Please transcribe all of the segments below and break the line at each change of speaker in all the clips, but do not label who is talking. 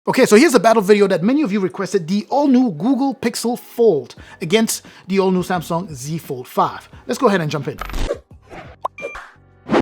Okay, so here's a battle video that many of you requested, the all-new Google Pixel Fold against the all-new Samsung Z Fold 5. Let's go ahead and jump in.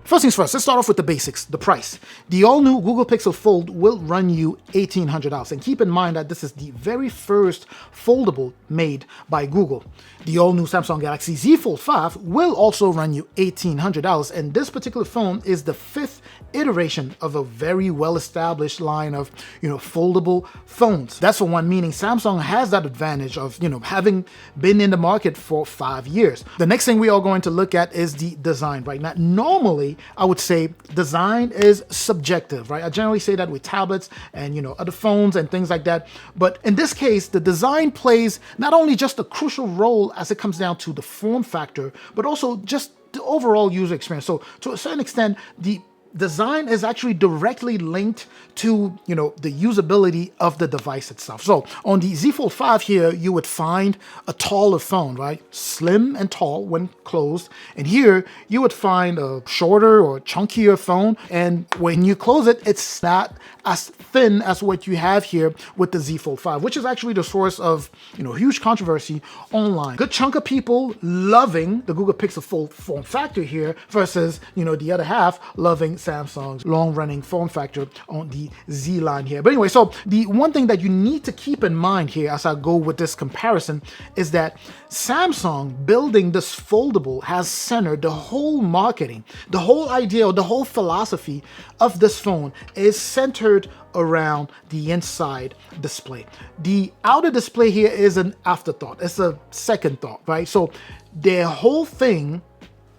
First things first, let's start off with the basics, the price. The all-new Google Pixel Fold will run you $1,800. And keep in mind that this is the very first foldable made by Google. The all-new Samsung Galaxy Z Fold 5 will also run you $1,800. And this particular phone is the fifth iteration of a very well-established line of, foldable phones. That's for one, meaning Samsung has that advantage of, having been in the market for 5 years. The next thing we are going to look at is the design, right? Now, normally, I would say design is subjective, right? I generally say that with tablets and, other phones and things like that. But in this case, the design plays not only just a crucial role as it comes down to the form factor, but also just the overall user experience. So to a certain extent, the design is actually directly linked to, the usability of the device itself. So on the Z Fold 5 here, you would find a taller phone, right? Slim and tall when closed. And here you would find a shorter or chunkier phone. And when you close it, it's not as thin as what you have here with the Z Fold 5, which is actually the source of, huge controversy online. Good chunk of people loving the Google Pixel Fold form factor here versus, the other half loving Samsung's long-running form factor on the Z line here. But anyway, so the one thing that you need to keep in mind here as I go with this comparison is that Samsung building this foldable has centered the whole marketing, the whole idea, or the whole philosophy of this phone is centered around the inside display. The outer display here is an afterthought. It's a second thought, right? So their whole thing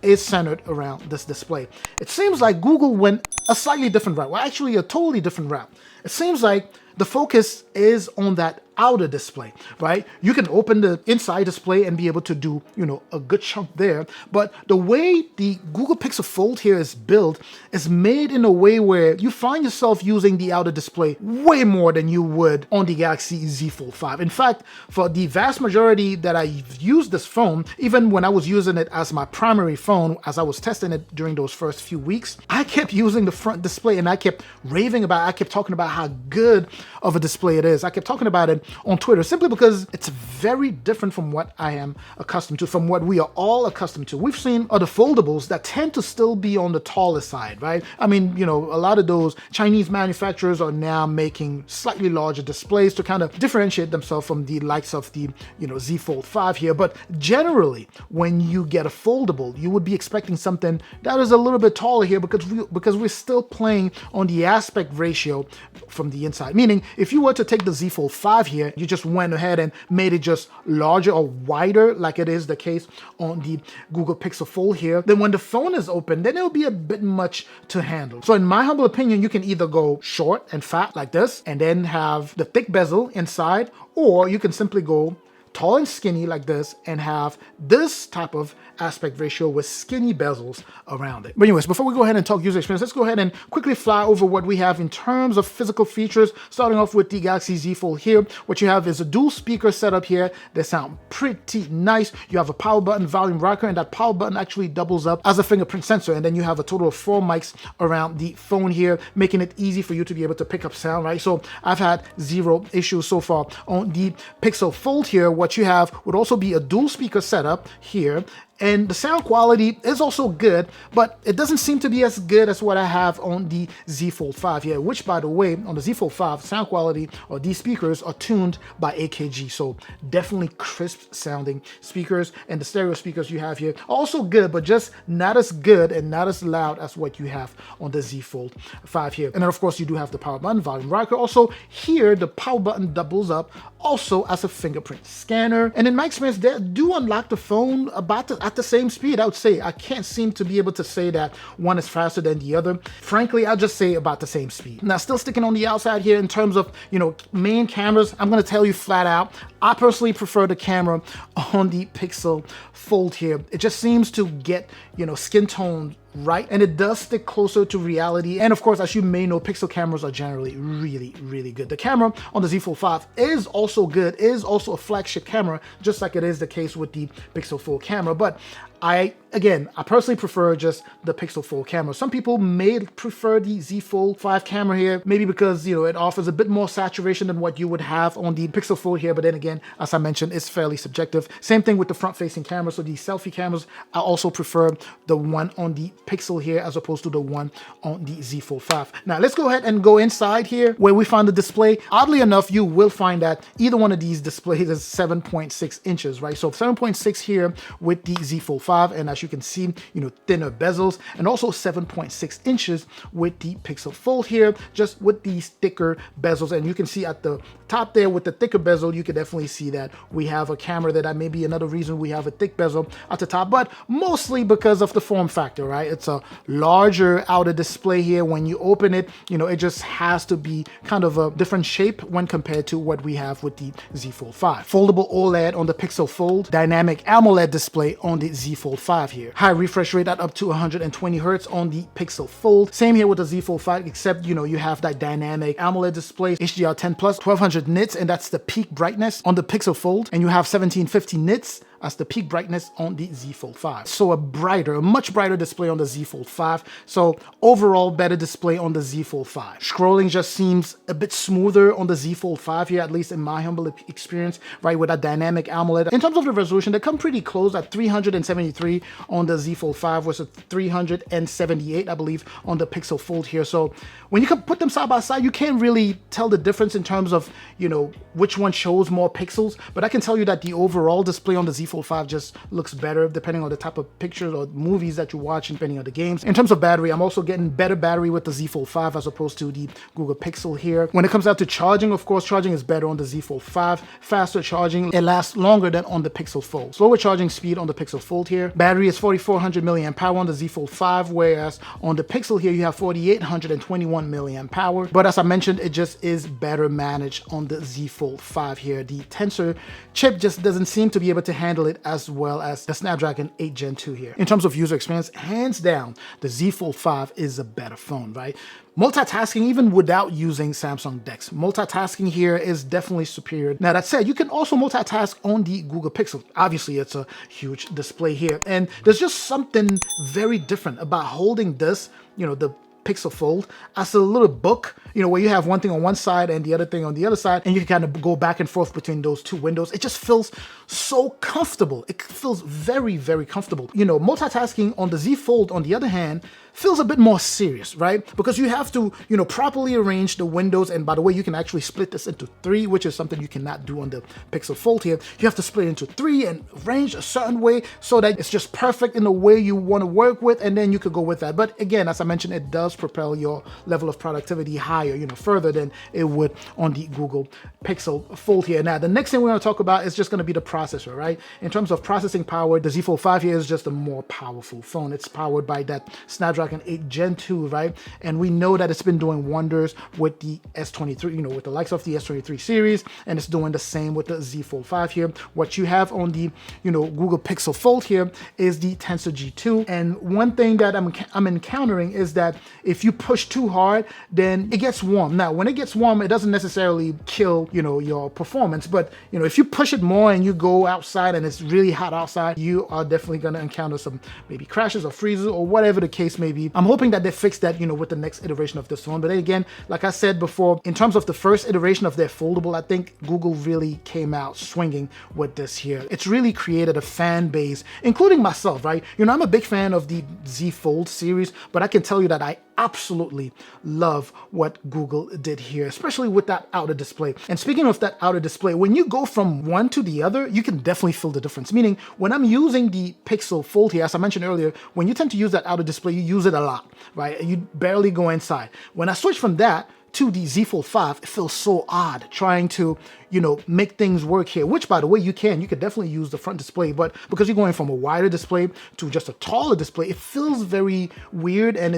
is centered around this display. It seems like Google went a slightly different route. Well, actually a totally different route. It seems like the focus is on that outer display, right? You can open the inside display and be able to do, a good chunk there. But the way the Google Pixel Fold here is built is made in a way where you find yourself using the outer display way more than you would on the Galaxy Z Fold 5. In fact, for the vast majority that I've used this phone, even when I was using it as my primary phone, as I was testing it during those first few weeks, I kept using the front display and I kept raving about it. I kept talking about how good of a display it is. I kept talking about it on Twitter simply because it's very different from what I am accustomed to, from what we are all accustomed to. We've seen other foldables that tend to still be on the taller side, right? I mean, a lot of those Chinese manufacturers are now making slightly larger displays to kind of differentiate themselves from the likes of the, Z Fold 5 here. But generally, when you get a foldable, you would be expecting something that is a little bit taller here because we're still playing on the aspect ratio from the inside. Meaning, if you were to take the Z Fold 5 here, you just went ahead and made it just larger or wider, like it is the case on the Google Pixel Fold here, then when the phone is open, then it'll be a bit much to handle. So in my humble opinion, you can either go short and fat like this, and then have the thick bezel inside, or you can simply go tall and skinny like this and have this type of aspect ratio with skinny bezels around it. But anyways, before we go ahead and talk user experience, let's go ahead and quickly fly over what we have in terms of physical features. Starting off with the Galaxy Z Fold here, what you have is a dual speaker setup here. They sound pretty nice. You have a power button, volume rocker, and that power button actually doubles up as a fingerprint sensor. And then you have a total of 4 mics around the phone here, making it easy for you to be able to pick up sound, right? So I've had zero issues so far. On the Pixel Fold here, what you have would also be a dual speaker setup here. And the sound quality is also good, but it doesn't seem to be as good as what I have on the Z Fold 5 here, which, by the way, on the Z Fold 5, sound quality or these speakers are tuned by AKG. So definitely crisp sounding speakers, and the stereo speakers you have here are also good, but just not as good and not as loud as what you have on the Z Fold 5 here. And then of course you do have the power button, volume rocker. Also here, the power button doubles up also as a fingerprint scanner. And in my experience, they do unlock the phone at the same speed. I would say I can't seem to be able to say that one is faster than the other. Frankly, I'll just say about the same speed. Now, still sticking on the outside here in terms of, main cameras, I'm going to tell you flat out, I personally prefer the camera on the Pixel Fold here. It just seems to get, skin tone right, and it does stick closer to reality. And of course, as you may know, Pixel cameras are generally really, really good. The camera on the Z Fold 5 is also good, is also a flagship camera, just like it is the case with the Pixel Fold camera. But I personally prefer just the Pixel Fold camera. Some people may prefer the Z Fold5 camera here, maybe because, it offers a bit more saturation than what you would have on the Pixel Fold here. But then again, as I mentioned, it's fairly subjective. Same thing with the front-facing camera. So the selfie cameras, I also prefer the one on the Pixel here as opposed to the one on the Z Fold5. Now, let's go ahead and go inside here where we find the display. Oddly enough, you will find that either one of these displays is 7.6 inches, right? So 7.6 here with the Z Fold5, and as you can see, thinner bezels, and also 7.6 inches with the Pixel Fold here, just with these thicker bezels. And you can see at the top there with the thicker bezel, you can definitely see that we have a camera that may be another reason we have a thick bezel at the top, but mostly because of the form factor, right? It's a larger outer display here. When you open it, it just has to be kind of a different shape when compared to what we have with the Z Fold5. Foldable OLED on the Pixel Fold, dynamic AMOLED display on the Z Fold5 here. High refresh rate at up to 120 Hertz on the Pixel Fold. Same here with the Z Fold5, except, you have that dynamic AMOLED display, HDR10+, 1200 nits, and that's the peak brightness on the Pixel Fold. And you have 1750 nits as the peak brightness on the Z Fold5. So a much brighter display on the Z Fold5. So overall better display on the Z Fold5. Scrolling just seems a bit smoother on the Z Fold5 here, at least in my humble experience, right, with that dynamic AMOLED. In terms of the resolution, they come pretty close at 373 on the Z Fold5 versus 378, I believe, on the Pixel Fold here. So when you can put them side by side, you can't really tell the difference in terms of, which one shows more pixels, but I can tell you that the overall display on the Z Fold5 just looks better depending on the type of pictures or movies that you watch, depending on the games. In terms of battery, I'm also getting better battery with the Z Fold5 as opposed to the Google Pixel here. When it comes out to charging, of course, charging is better on the Z Fold5. Faster charging, it lasts longer than on the Pixel Fold. Slower charging speed on the Pixel Fold here. Battery is 4400 milliamp hour on the Z Fold5, whereas on the Pixel here, you have 4821 milliamp hour. But as I mentioned, it just is better managed on the Z Fold5 here. The Tensor chip just doesn't seem to be able to handle it as well as the Snapdragon 8 Gen 2 here. In terms of user experience, hands down, the Z Fold5 is a better phone, right? Multitasking, even without using Samsung DeX, multitasking here is definitely superior. Now that said, you can also multitask on the Google Pixel. Obviously, it's a huge display here, and there's just something very different about holding this, the Pixel Fold as a little book, where you have one thing on one side and the other thing on the other side, and you can kind of go back and forth between those two windows. It just feels so comfortable. It feels very, very comfortable. Multitasking on the Z Fold, on the other hand, feels a bit more serious, right? Because you have to, properly arrange the windows. And by the way, you can actually split this into 3, which is something you cannot do on the Pixel Fold here. You have to split it into 3 and arrange a certain way so that it's just perfect in the way you want to work with, and then you could go with that. But again, as I mentioned, it does propel your level of productivity higher, further than it would on the Google Pixel Fold here. Now, the next thing we're going to talk about is just going to be the processor, right? In terms of processing power, the Z Fold5 here is just a more powerful phone. It's powered by that Snapdragon 8 Gen 2, right? And we know that it's been doing wonders with the S23, with the likes of the S23 series, and it's doing the same with the Z Fold5 here. What you have on the, Google Pixel Fold here is the Tensor G2. And one thing that I'm encountering is that if you push too hard, then it gets warm. Now, when it gets warm, it doesn't necessarily kill, your performance, but, if you push it more and you go outside and it's really hot outside, you are definitely going to encounter some maybe crashes or freezes or whatever the case may be. I'm hoping that they fix that, with the next iteration of this phone. But then again, like I said before, in terms of the first iteration of their foldable, I think Google really came out swinging with this here. It's really created a fan base, including myself, right? I'm a big fan of the Z Fold series, but I can tell you that I absolutely love what Google did here, especially with that outer display. And speaking of that outer display, when you go from one to the other, you can definitely feel the difference. Meaning, when I'm using the Pixel Fold here, as I mentioned earlier, when you tend to use that outer display, you use it a lot, right? You barely go inside. When I switch from that to the Z Fold5, it feels so odd trying to, make things work here, which, by the way, you could definitely use the front display, but because you're going from a wider display to just a taller display, it feels very weird, and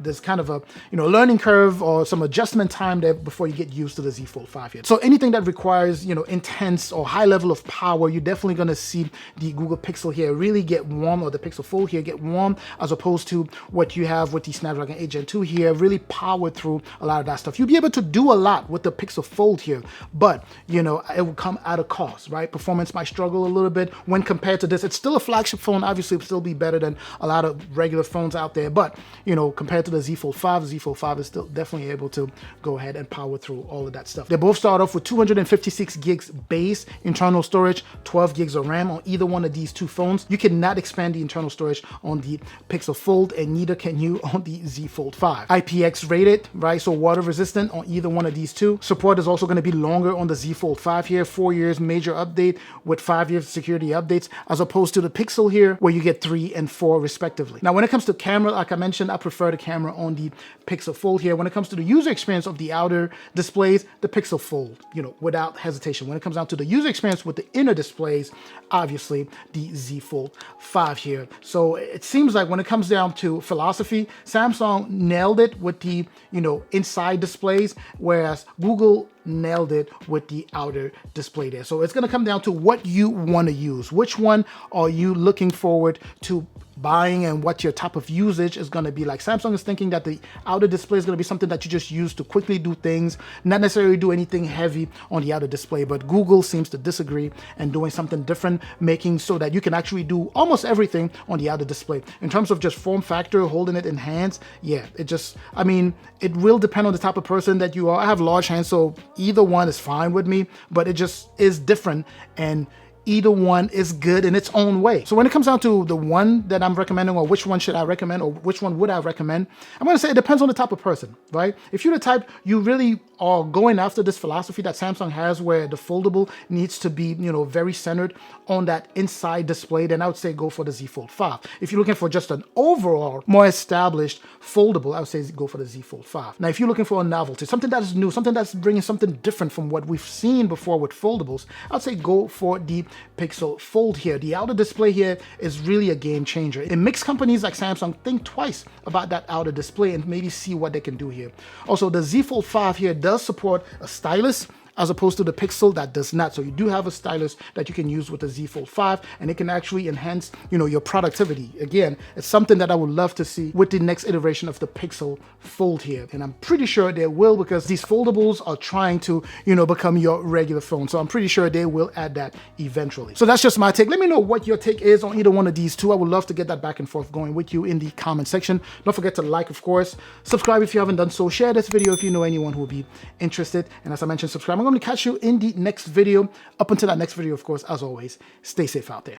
there's kind of a, learning curve or some adjustment time there before you get used to the Z Fold5 here. So anything that requires, intense or high level of power, you're definitely going to see the Google Pixel here really get warm, or the Pixel Fold here get warm, as opposed to what you have with the Snapdragon 8 Gen 2 here, really powered through a lot of that stuff. stuff. You'll be able to do a lot with the Pixel Fold here, but you know, it will come at a cost, right? Performance might struggle a little bit when compared to this. It's still a flagship phone, obviously it'll still be better than a lot of regular phones out there, but you know, compared to the Z Fold 5, the Z Fold 5 is still definitely able to go ahead and power through all of that stuff. They both start off with 256 gigs base internal storage, 12 gigs of RAM on either one of these two phones. You cannot expand the internal storage on the Pixel Fold, and neither can you on the Z Fold 5. IPX rated, right? So water resistant on either one of these two. Support is also going to be longer on the Z Fold 5 here, 4 years major update with 5 years security updates, as opposed to the Pixel here where you get 3 and 4 respectively. Now when it comes to camera, like I mentioned, I prefer the camera on the Pixel Fold here. When it comes to the user experience of the outer displays, the Pixel Fold, you know, without hesitation. When it comes down to the user experience with the inner displays, obviously the Z Fold 5 here. So it seems like when it comes down to philosophy, Samsung nailed it with the, you know, inside displays, whereas Google nailed it with the outer display there. So it's going to come down to what you want to use. Which one are you looking forward to buying and what your type of usage is going to be like? Samsung is thinking that the outer display is going to be something that you just use to quickly do things, not necessarily do anything heavy on the outer display, but Google seems to disagree and doing something different, making so that you can actually do almost everything on the outer display. In terms of just form factor, holding it in hands, yeah, it just, I mean, it will depend on the type of person that you are. I have large hands, so either one is fine with me, but it just is different, and either one is good in its own way. So when it comes down to the one that I'm recommending, or which one should I recommend, or which one would I recommend, I'm going to say it depends on the type of person, right? If you're the type, you really are going after this philosophy that Samsung has where the foldable needs to be, you know, very centered on that inside display, then I would say go for the Z Fold 5. If you're looking for just an overall more established foldable, I would say go for the Z Fold 5. Now, if you're looking for a novelty, something that is new, something that's bringing something different from what we've seen before with foldables, I'd say go for the Pixel Fold here. The outer display here is really a game changer. It makes companies like Samsung think twice about that outer display and maybe see what they can do here. Also, the Z Fold 5 here does support a stylus, as opposed to the Pixel that does not. So you do have a stylus that you can use with the Z Fold 5, and it can actually enhance, you know, your productivity. Again, it's something that I would love to see with the next iteration of the Pixel Fold here. And I'm pretty sure they will, because these foldables are trying to, you know, become your regular phone. So I'm pretty sure they will add that eventually. So that's just my take. Let me know what your take is on either one of these two. I would love to get that back and forth going with you in the comment section. Don't forget to like, of course. Subscribe if you haven't done so. Share this video if you know anyone who will be interested. And as I mentioned, subscribe. I'm going to catch you in the next video. Up until that next video, of course, as always, stay safe out there.